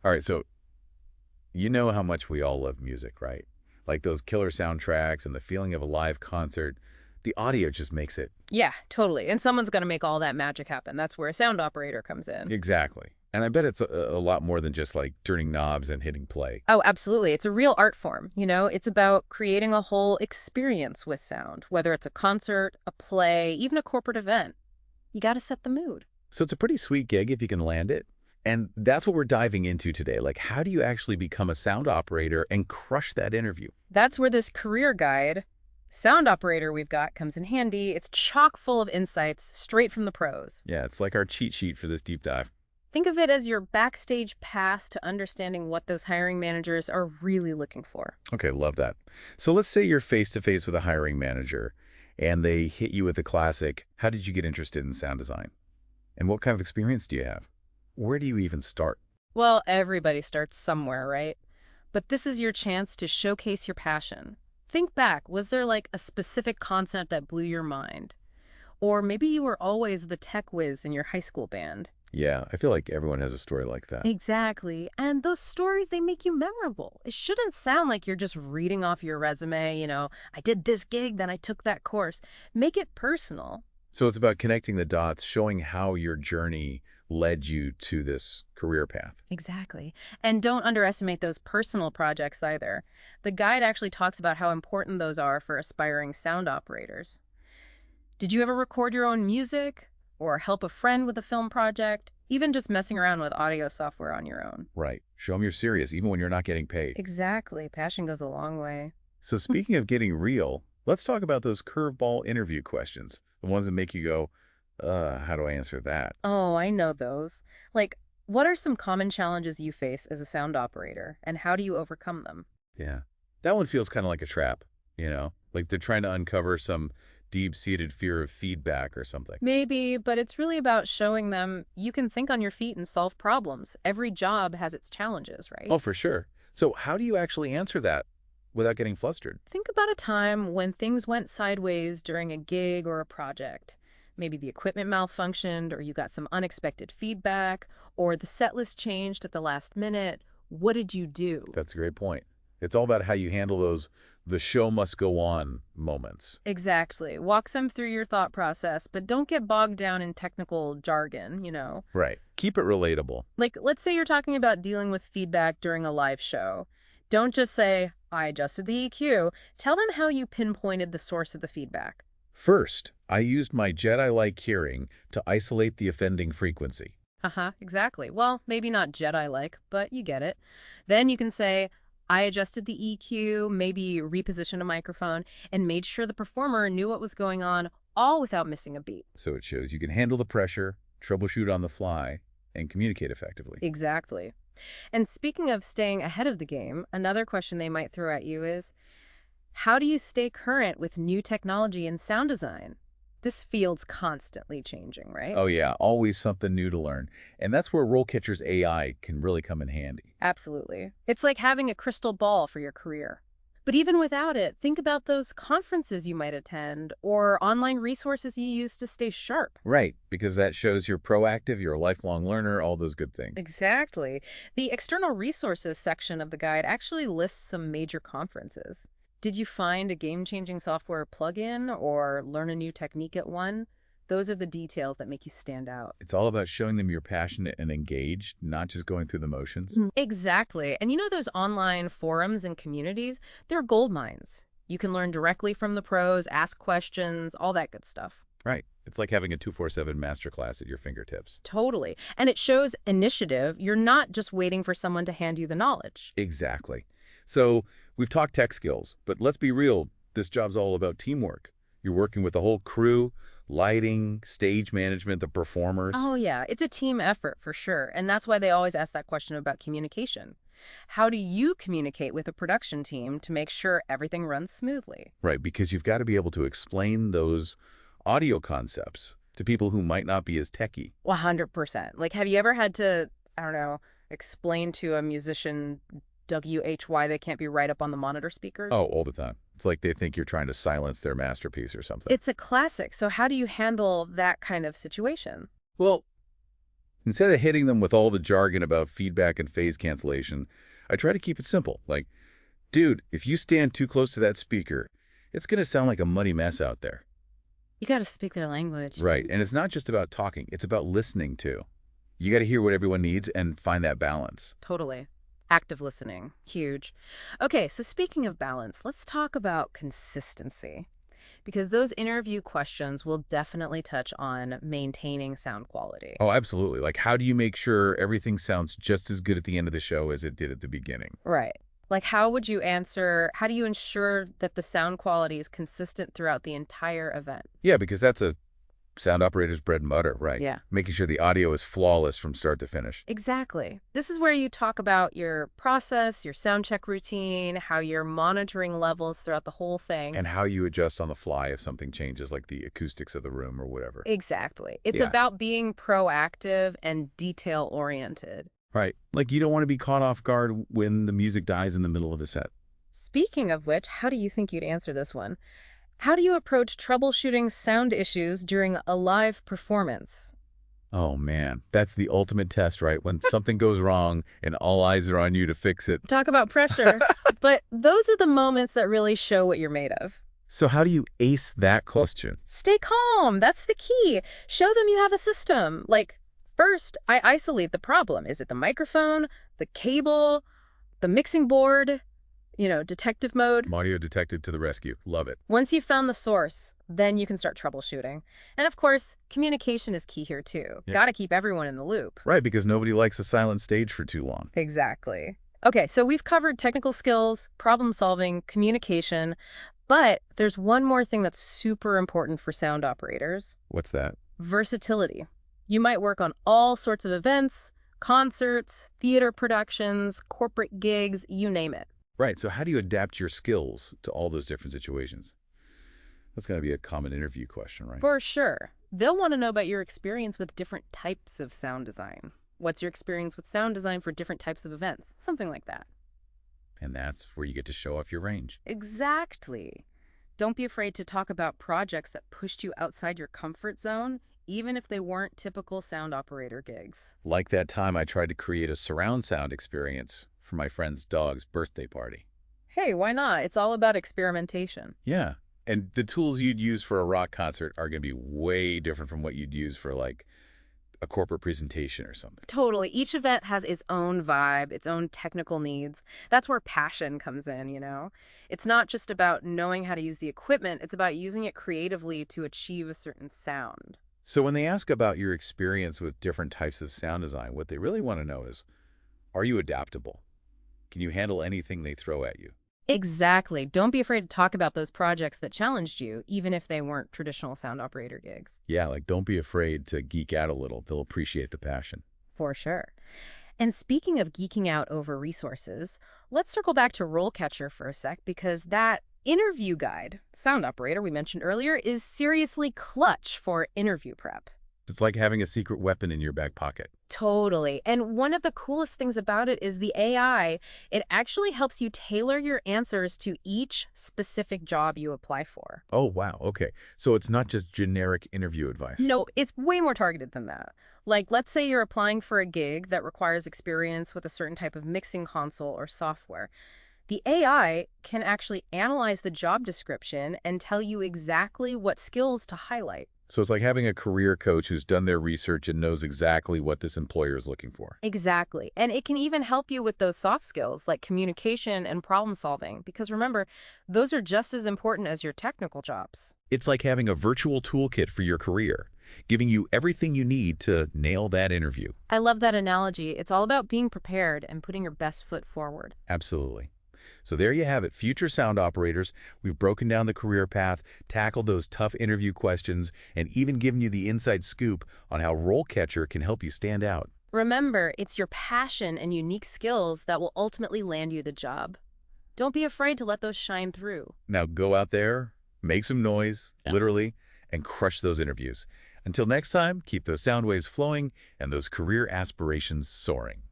All right, so you know how much we all love music, right? Like those killer soundtracks and the feeling of a live concert. The audio just makes it. Yeah, totally. And someone's going to make all that magic happen. That's where a sound operator comes in. Exactly. And I bet it's a lot more than just like turning knobs and hitting play. Oh, absolutely. It's a real art form. It's about creating a whole experience with sound, whether it's a concert, a play, even a corporate event. You got to set the mood. So it's a pretty sweet gig if you can land it. And that's what we're diving into today. Like, how do you actually become a sound operator and crush that interview? That's where this career guide, sound operator we've got, comes in handy. It's chock full of insights straight from the pros. Yeah, it's like our cheat sheet for this deep dive. Think of it as your backstage pass to understanding what those hiring managers are really looking for. Okay, love that. So let's say you're face to face with a hiring manager and they hit you with the classic, how did you get interested in sound design? And what kind of experience do you have? Where do you even start? Well, everybody starts somewhere, right? But this is your chance to showcase your passion. Think back, was there like a specific concept that blew your mind? Or maybe you were always the tech whiz in your high school band. Yeah, I feel like everyone has a story like that. Exactly. And those stories, they make you memorable. It shouldn't sound like you're just reading off your resume, I did this gig, then I took that course. Make it personal. So it's about connecting the dots, showing how your journey led you to this career path. Exactly. And don't underestimate those personal projects either. The guide actually talks about how important those are for aspiring sound operators. Did you ever record your own music or help a friend with a film project? Even just messing around with audio software on your own. Right. Show them you're serious, even when you're not getting paid. Exactly. Passion goes a long way. So speaking of getting real, let's talk about those curveball interview questions, the ones that make you go, how do I answer that? Oh, I know those. Like, what are some common challenges you face as a sound operator, and how do you overcome them? Yeah. That one feels kind of like a trap, Like they're trying to uncover some deep-seated fear of feedback or something. Maybe, but it's really about showing them you can think on your feet and solve problems. Every job has its challenges, right? Oh, for sure. So how do you actually answer that without getting flustered? Think about a time when things went sideways during a gig or a project. Maybe the equipment malfunctioned, or you got some unexpected feedback, or the set list changed at the last minute. What did you do? That's a great point. It's all about how you handle those the show must go on moments. Exactly. Walk them through your thought process, but don't get bogged down in technical jargon. Right. Keep it relatable. Like, let's say you're talking about dealing with feedback during a live show. Don't just say, I adjusted the EQ. Tell them how you pinpointed the source of the feedback. First, I used my Jedi-like hearing to isolate the offending frequency. Uh-huh, exactly. Well, maybe not Jedi-like, but you get it. Then you can say, I adjusted the EQ, maybe repositioned a microphone, and made sure the performer knew what was going on, all without missing a beat. So it shows you can handle the pressure, troubleshoot on the fly, and communicate effectively. Exactly. And speaking of staying ahead of the game, another question they might throw at you is, how do you stay current with new technology in sound design? This field's constantly changing, right? Oh yeah, always something new to learn. And that's where RoleCatcher's AI can really come in handy. Absolutely. It's like having a crystal ball for your career. But even without it, think about those conferences you might attend or online resources you use to stay sharp. Right, because that shows you're proactive, you're a lifelong learner, all those good things. Exactly. The external resources section of the guide actually lists some major conferences. Did you find a game-changing software plugin or learn a new technique at one? Those are the details that make you stand out. It's all about showing them you're passionate and engaged, not just going through the motions. Exactly. And those online forums and communities, they're gold mines. You can learn directly from the pros, ask questions, all that good stuff. Right. It's like having a 247 masterclass at your fingertips. Totally. And it shows initiative. You're not just waiting for someone to hand you the knowledge. Exactly. So we've talked tech skills, but let's be real. This job's all about teamwork. You're working with the whole crew, lighting, stage management, the performers. Oh, yeah. It's a team effort for sure. And that's why they always ask that question about communication. How do you communicate with a production team to make sure everything runs smoothly? Right, because you've got to be able to explain those audio concepts to people who might not be as techy. 100%. Like, have you ever had to, I don't know, explain to a musician why they can't be right up on the monitor speakers? Oh, all the time. It's like they think you're trying to silence their masterpiece or something. It's a classic. So how do you handle that kind of situation? Well, Instead of hitting them with all the jargon about feedback and phase cancellation, I try to keep it simple. Like, dude, if you stand too close to that speaker, it's going to sound like a muddy mess out there. You got to speak their language. Right. And it's not just about talking. It's about listening, too. You got to hear what everyone needs and find that balance. Totally. Active listening. Huge. Okay, so speaking of balance, let's talk about consistency. Because those interview questions will definitely touch on maintaining sound quality. Oh, absolutely. Like, how do you make sure everything sounds just as good at the end of the show as it did at the beginning? Right. Like, how do you ensure that the sound quality is consistent throughout the entire event? Yeah, because that's a sound operator's bread and butter, right? Yeah. Making sure the audio is flawless from start to finish. Exactly. This is where you talk about your process, your sound check routine, how you're monitoring levels throughout the whole thing. And how you adjust on the fly if something changes, like the acoustics of the room or whatever. Exactly. It's Yeah. about being proactive and detail-oriented. Right. Like, you don't want to be caught off guard when the music dies in the middle of a set. Speaking of which, how do you think you'd answer this one? How do you approach troubleshooting sound issues during a live performance? Oh, man. That's the ultimate test, right? When something goes wrong and all eyes are on you to fix it. Talk about pressure. But those are the moments that really show what you're made of. So how do you ace that question? Stay calm. That's the key. Show them you have a system. Like, first, I isolate the problem. Is it the microphone, the cable, the mixing board? Detective mode. Audio detective to the rescue. Love it. Once you've found the source, then you can start troubleshooting. And of course, communication is key here too. Yeah. Got to keep everyone in the loop. Right, because nobody likes a silent stage for too long. Exactly. Okay, so we've covered technical skills, problem solving, communication, but there's one more thing that's super important for sound operators. What's that? Versatility. You might work on all sorts of events, concerts, theater productions, corporate gigs, you name it. Right, so how do you adapt your skills to all those different situations? That's going to be a common interview question, right? For sure. They'll want to know about your experience with different types of sound design. What's your experience with sound design for different types of events? Something like that. And that's where you get to show off your range. Exactly. Don't be afraid to talk about projects that pushed you outside your comfort zone, even if they weren't typical sound operator gigs. Like that time I tried to create a surround sound experience for my friend's dog's birthday party. Hey, why not? It's all about experimentation. Yeah. And the tools you'd use for a rock concert are going to be way different from what you'd use for, like, a corporate presentation or something. Totally. Each event has its own vibe, its own technical needs. That's where passion comes in. It's not just about knowing how to use the equipment, it's about using it creatively to achieve a certain sound. So when they ask about your experience with different types of sound design, what they really want to know is, are you adaptable? Can you handle anything they throw at you? Exactly. Don't be afraid to talk about those projects that challenged you, even if they weren't traditional sound operator gigs. Yeah, like, don't be afraid to geek out a little. They'll appreciate the passion. For sure. And speaking of geeking out over resources, let's circle back to RoleCatcher for a sec, because that interview guide, sound operator we mentioned earlier, is seriously clutch for interview prep. It's like having a secret weapon in your back pocket. Totally. And one of the coolest things about it is the AI. It actually helps you tailor your answers to each specific job you apply for. Oh, wow. Okay. So it's not just generic interview advice. No, it's way more targeted than that. Like, let's say you're applying for a gig that requires experience with a certain type of mixing console or software. The AI can actually analyze the job description and tell you exactly what skills to highlight. So it's like having a career coach who's done their research and knows exactly what this employer is looking for. Exactly. And it can even help you with those soft skills like communication and problem solving, because remember, those are just as important as your technical jobs. It's like having a virtual toolkit for your career, giving you everything you need to nail that interview. I love that analogy. It's all about being prepared and putting your best foot forward. Absolutely. So there you have it, future sound operators. We've broken down the career path, tackled those tough interview questions, and even given you the inside scoop on how RoleCatcher can help you stand out. Remember, it's your passion and unique skills that will ultimately land you the job. Don't be afraid to let those shine through. Now go out there, make some noise, Yeah. literally, and crush those interviews. Until next time, keep those sound waves flowing and those career aspirations soaring.